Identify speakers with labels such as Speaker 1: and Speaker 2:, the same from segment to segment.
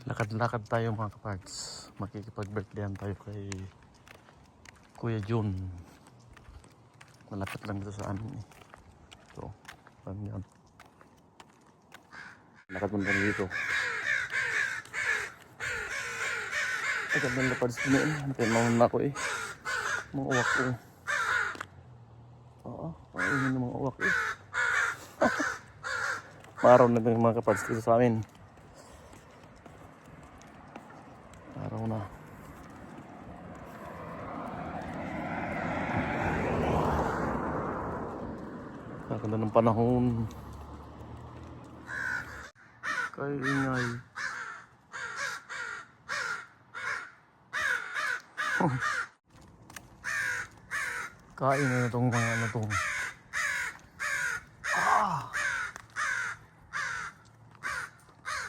Speaker 1: Lakad-lakad tayo mga kaparts. Makikipag-birthdayan tayo kay Kuya Jun. Malapit lang dito sa amin eh. So, parang yan. Lakad mo lang dito. Ay, gandang lapads din eh. Nakimaman na ako eh. Mga uwak ko. Oo, ayun yung mga uwak eh. Maaraw na din mga kaparts dito sa amin. Araw na. Kaganda ng panahon. Kaingay. Kain na itong mga ano itong.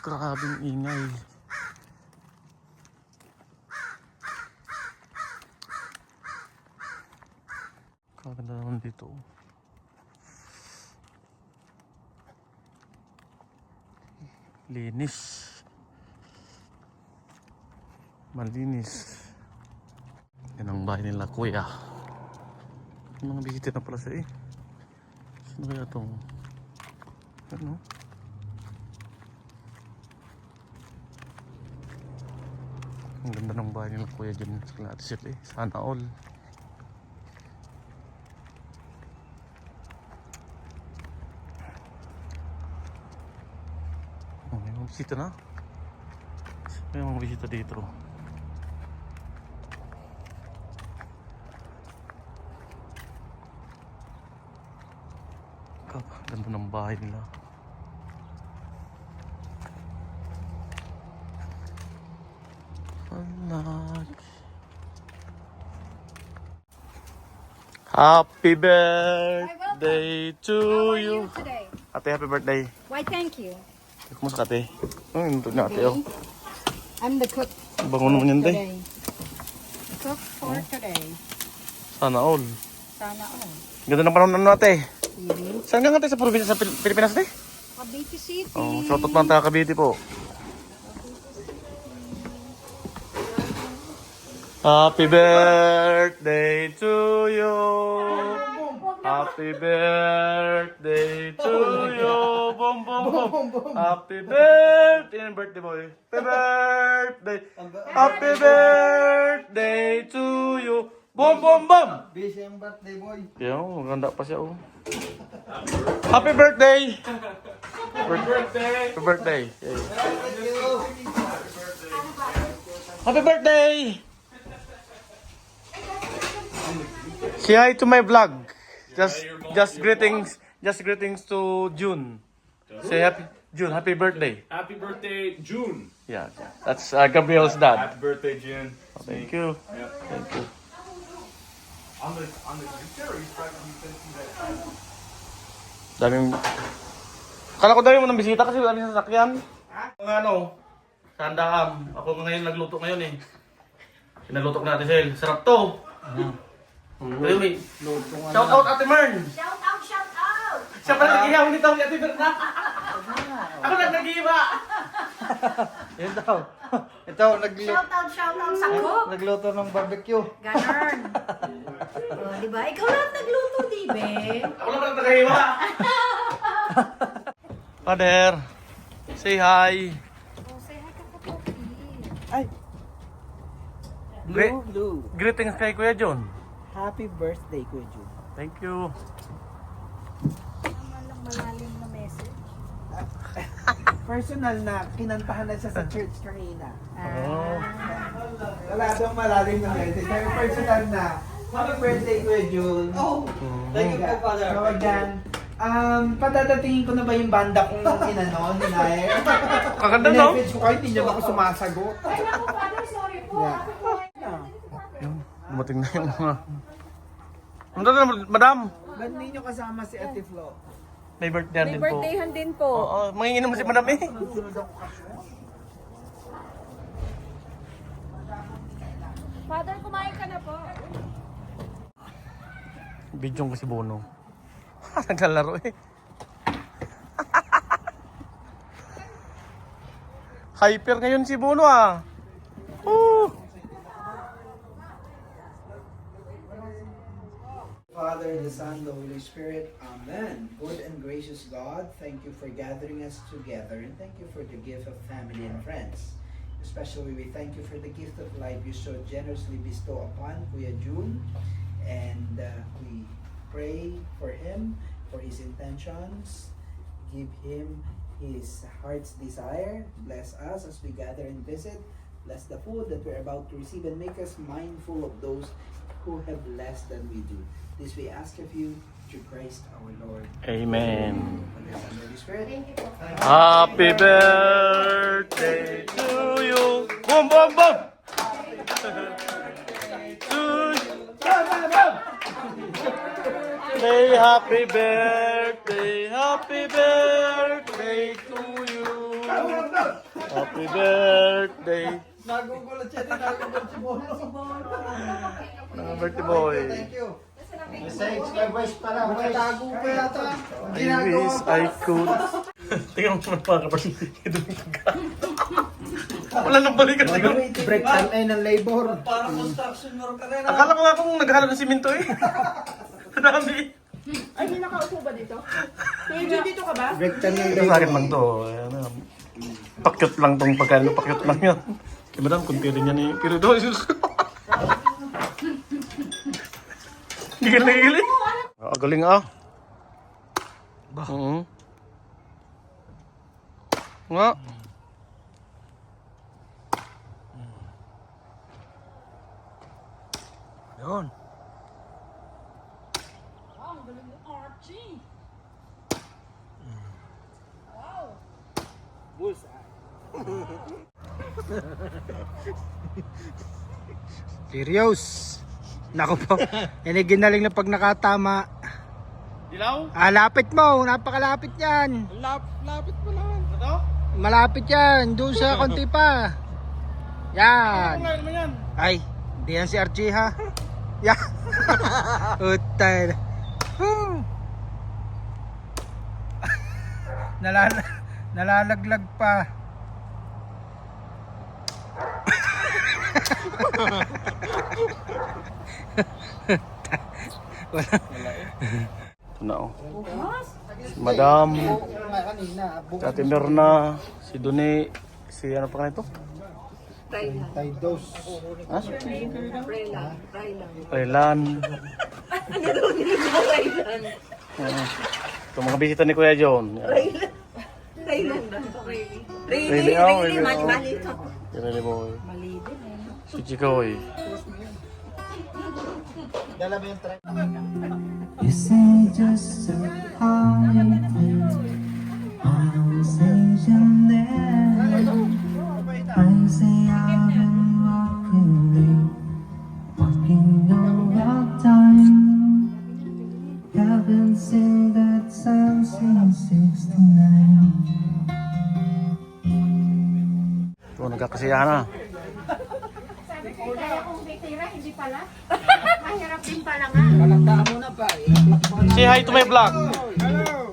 Speaker 1: Grabing ingay. Kaganda naman dito. Linis. Malinis. Yan ang bahay nila kuya. Mga bisita na pala siya eh. Sino kaya itong? Ano? Ang ganda ng bahay nila kuya dyan sa Clatisip eh. Sana all. Oh, may mga bisita na. May mga bisita dito. Ganda ng bahay nila. Happy birthday to you.
Speaker 2: Today.
Speaker 1: Ate, happy birthday.
Speaker 2: Why, thank you.
Speaker 1: Kumusta ka, ate? Ito na, ate, oh.
Speaker 2: I'm the cook
Speaker 1: Bango naman yan, te.
Speaker 2: today. Cook for today.
Speaker 1: Sana all.
Speaker 2: Sana all.
Speaker 1: Ganda ng panahon ano, ate.
Speaker 2: Really?
Speaker 1: Saan ka nga, ate? Sa probinsya sa Pilipinas, ate?
Speaker 2: Cavite City.
Speaker 1: Oh, shoutout mga taga Cavite po. Happy birthday to you. Happy birthday to you. Boom, boom, boom. Happy birthday. Yan ang birthday boy. Happy birthday. Happy birthday to you. Boom, boom, boom.
Speaker 3: Busy ang birthday boy.
Speaker 1: Kaya maganda pa siya, oh. Happy birthday. Happy birthday. Happy birthday. Happy birthday. Say hi to my vlog. Just greetings to June. Say happy birthday.
Speaker 4: Happy birthday, June.
Speaker 1: Yeah. That's Gabriel's dad.
Speaker 4: Happy birthday, June.
Speaker 1: Oh, thank you.
Speaker 4: Yep.
Speaker 1: Thank you.
Speaker 4: On the picture, he's practically thinking that.
Speaker 1: Daming... Kala ko dami mo ng bisita kasi daming sasakyan. Mga ano, sandaham. Ako ngayon nagluto ngayon eh. Pinagluto ko natin sila. Sarap to. Pero may... Shout out Ate Mern.
Speaker 2: Shout out, shout out.
Speaker 1: Siya pala nag-ihaw nito ni Ate Berna. Ako nag-iba.
Speaker 3: Yan daw. Ito,
Speaker 2: Shout out sa cook.
Speaker 3: nagluto ng barbecue.
Speaker 2: Ganun. Oh, diba? Ikaw lang nagluto, di be?
Speaker 1: Ako lang pala nag-iba. Father, say hi.
Speaker 2: Oh, say hi ka po,
Speaker 3: Ay!
Speaker 1: Great.
Speaker 3: Blue.
Speaker 1: Greetings kay Kuya John.
Speaker 3: Happy birthday, Kuya Jun.
Speaker 1: Thank you.
Speaker 2: Naman lang malalim na message.
Speaker 3: Personal na, kinantahan na siya sa church kanina.
Speaker 1: Oh.
Speaker 3: Wala daw malalim na message. Pero personal na, happy birthday, Kuya Jun. Oh! Thank you po, Father. So, again, padadatingin ko na ba yung banda kong inano, hinayer?
Speaker 1: Kaganda no?
Speaker 3: Message ko kayo, hindi naman ako sumasagot.
Speaker 2: Ay, naku, Father, sorry po.
Speaker 3: Yeah.
Speaker 1: Yun, dumating na yung mga... Ano na, madam?
Speaker 3: Ba't ninyo kasama si Ate Flo?
Speaker 1: May birthday din po.
Speaker 2: Birthdayhan din po.
Speaker 1: Oo, manginginom si madam eh.
Speaker 2: Father, kumain ka na po.
Speaker 1: Bidyong ko si Bono. Naglalaro eh. Hyper ngayon si Bono ah.
Speaker 3: Father, the Son, the Holy Spirit. Amen. Good and gracious God, thank you for gathering us together and thank you for the gift of family and friends. Especially we thank you for the gift of life you so generously bestow upon Kuya June. And we pray for him, for his intentions. Give him his heart's desire. Bless us as we gather and visit. Bless the food that we're about to receive and make us mindful of those who have less than we do. This we ask of you through Christ our Lord.
Speaker 1: Amen.
Speaker 3: Father, Son, Holy Spirit.
Speaker 1: Happy birthday to you. Boom, boom, boom. To you. Say happy birthday to you. Happy birthday.
Speaker 3: Nagugulat siya, nagugulat si Bono.
Speaker 1: Birthday boy.
Speaker 3: Thank you. Magkatago pa yata.
Speaker 1: I wish I could. Tingnan mo naman mga kapatid. Wala nang balikan.
Speaker 3: Break time ay ng labor. Parang construction worker rin.
Speaker 1: Akala ko nga kung naghalo ng simento eh. Ang dami.
Speaker 2: Ay, may nakaupo ba dito? Kuya Jun, dito ka ba?
Speaker 3: Break time ng
Speaker 1: Ito sa akin lang to. Ayan, pakyot lang tong pagkano. Pakyot lang yan. Kaya madam, kunti rin yan eh. Pero ito, Jesus. Gigil. Galing ah. Nga. Yun.
Speaker 2: Wow, galing mo, Archie.
Speaker 3: Serious. Naku po. Yan ay ginaling na pag nakatama.
Speaker 1: Dilaw?
Speaker 3: Lapit mo. Napakalapit yan.
Speaker 1: Lapit mo lang. Ito?
Speaker 3: Malapit yan. Doon sa konti pa. Yan.
Speaker 1: Ano naman yan?
Speaker 3: Ay, hindi yan si Archie ha. Yan. Utay. Nalalaglag pa.
Speaker 1: Ito na oh. Si Madam, si Ate Mirna, si Duni, si ano pa kanito?
Speaker 3: Dos.
Speaker 1: Ha?
Speaker 2: Raylan.
Speaker 1: Raylan. Ito mga bisita ni Kuya John.
Speaker 2: Raylan ba?
Speaker 1: Really, oh, really, oh. Really boy. Si Chikoy.
Speaker 3: Dala mo yung try.
Speaker 5: You say just so high, I'll say your name. I say I've been walking all time. Haven't seen that sun since '69.
Speaker 1: Ito, nagkakasiyahan na.
Speaker 2: Sabi ko, kaya kung bitira, hindi pala. Mahirap din pala nga.
Speaker 3: Kalagdaan mo na ba?
Speaker 1: Say hi to my vlog.
Speaker 2: Hello!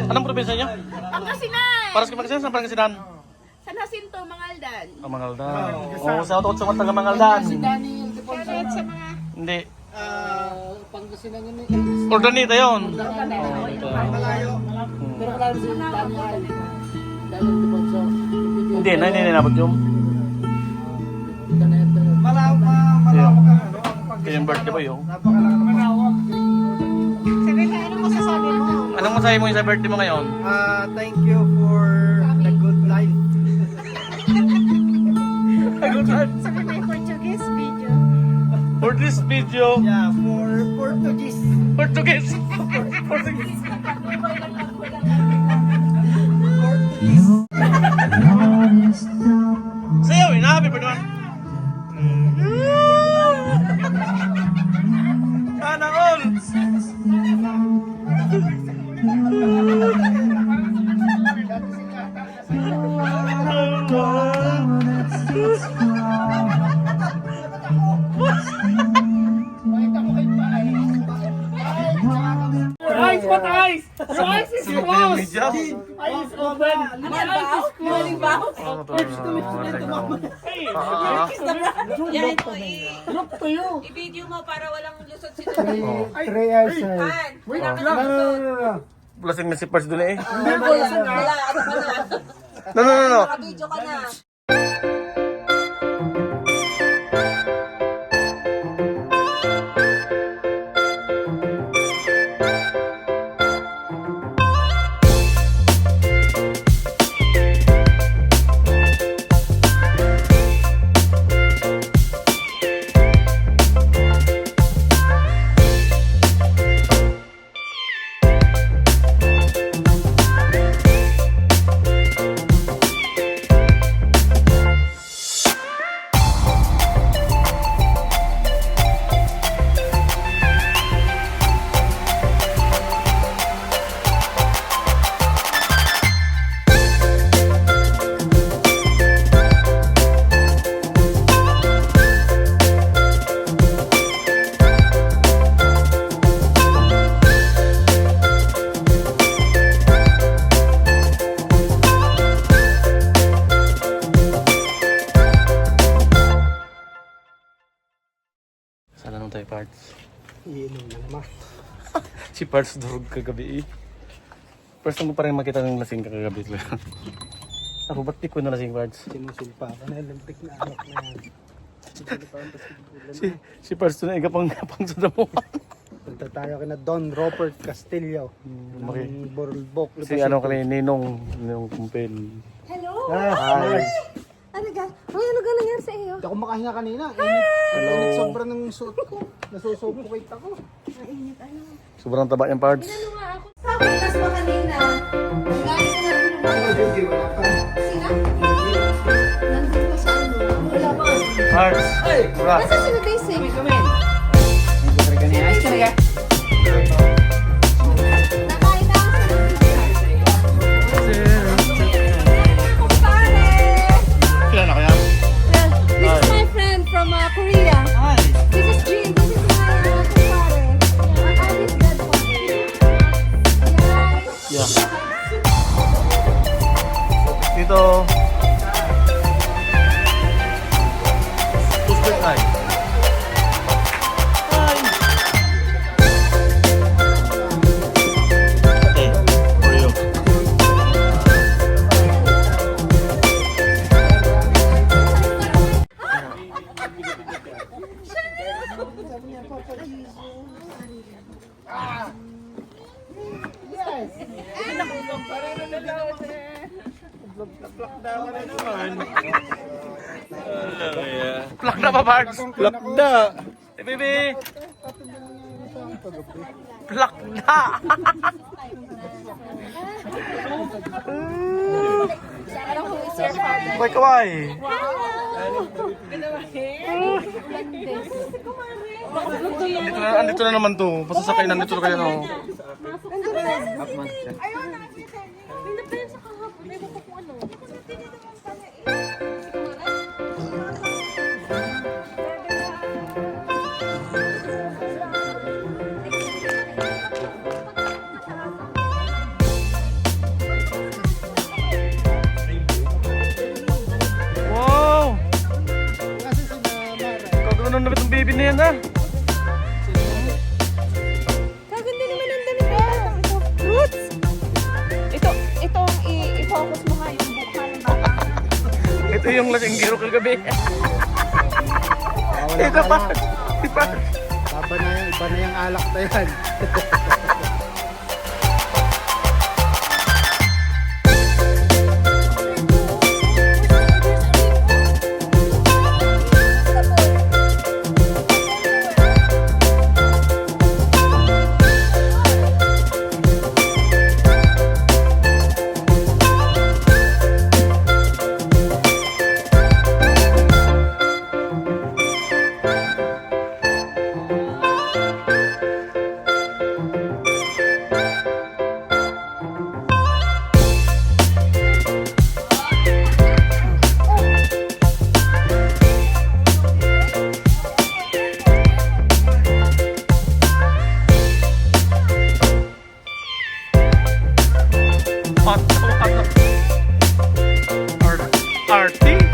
Speaker 1: Anong probinsya niyo?
Speaker 2: Pangasinan!
Speaker 1: Para sa Pangasinan, saan Pangasinan?
Speaker 2: San Jacinto, Mangaldan.
Speaker 1: Mangaldan. Oh, sa auto sa mga taga Mangaldan.
Speaker 2: Shoutout sa mga...
Speaker 1: Hindi.
Speaker 3: Pangasinan yun
Speaker 1: Ordanita yun.
Speaker 3: malayo. Pero wala si Daniel.
Speaker 1: Hindi, na hindi nabot yung.
Speaker 3: Malawak ka ano.
Speaker 1: Kaya yung birthday ba yung?
Speaker 3: Napakalawak.
Speaker 2: Sabi ka, anong masasabi mo?
Speaker 1: Anong masahe mo yung sa birthday mo ngayon?
Speaker 3: Thank you for the good life.
Speaker 2: Sabi mo yung Portuguese video.
Speaker 1: For this video,
Speaker 3: Yeah, for Portuguese.
Speaker 1: Portuguese. Portuguese.
Speaker 5: You noticed the
Speaker 1: Sayaw, happy birthday man. Sana all.
Speaker 5: sense belong to that sticks
Speaker 1: Eyes, what eyes? Your eyes is closed. daw.
Speaker 6: I-video mo para walang lusot si
Speaker 5: 3 hours, sir.
Speaker 1: Lasing na si Pards doon eh.
Speaker 6: Wala, ano ka na?
Speaker 1: No.
Speaker 6: Video ka na.
Speaker 1: Sana nung tayo Pards.
Speaker 5: Iinom na naman.
Speaker 1: Si Pards durog kagabi eh. First time ko pa rin makita ng lasing kagabi. Ako ba't di ko na lasing Pards?
Speaker 5: Sinusulpa ako na Olympic na anak na yan.
Speaker 1: Si Pards doon ay gapang sa damo.
Speaker 5: Punta tayo kina Don Robert Castillo.
Speaker 1: Okay.
Speaker 5: Ng Borbok.
Speaker 1: Si ano kami, Ninong Kumpel.
Speaker 6: Hello?
Speaker 5: Hi.
Speaker 6: Ano ka? Ano ka nangyari sa iyo?
Speaker 5: Hindi ako makahinga kanina. Init sobra ng suot ko. Nasusupukit ako.
Speaker 6: Mainit, ano?
Speaker 1: Sobrang taba yung Pards.
Speaker 6: Ano nga ako? Sabi kas pa kanina. Galing ko na rin naman. Sina? Nandun pa sa ano? Wala pa.
Speaker 1: Pards! Wala!
Speaker 6: Nasa sino Daisy? Nakain na ako sa
Speaker 1: Kailan na kaya?
Speaker 6: This is my friend from Korea. This is Jean. This is my kumpare. Alice godfather.
Speaker 1: Yeah. Dito. Who's that guy? Hey, how are you? Plak na ba, Pards? Plak na! Hey, baby! Plak na! Kaway, kaway! Andito na naman to. Pasasakay na dito kayo, no? Wow! Kagano na itong baby na yan, ha?
Speaker 6: Kaganda naman ang damit na ito. Roots! Ito ang i-focus mo nga yung mukha ng bata.
Speaker 1: Ito yung lasinggero kagabi. Ito pa! Ito pa!
Speaker 5: Iba na yung alak na yan.
Speaker 1: Art, arty.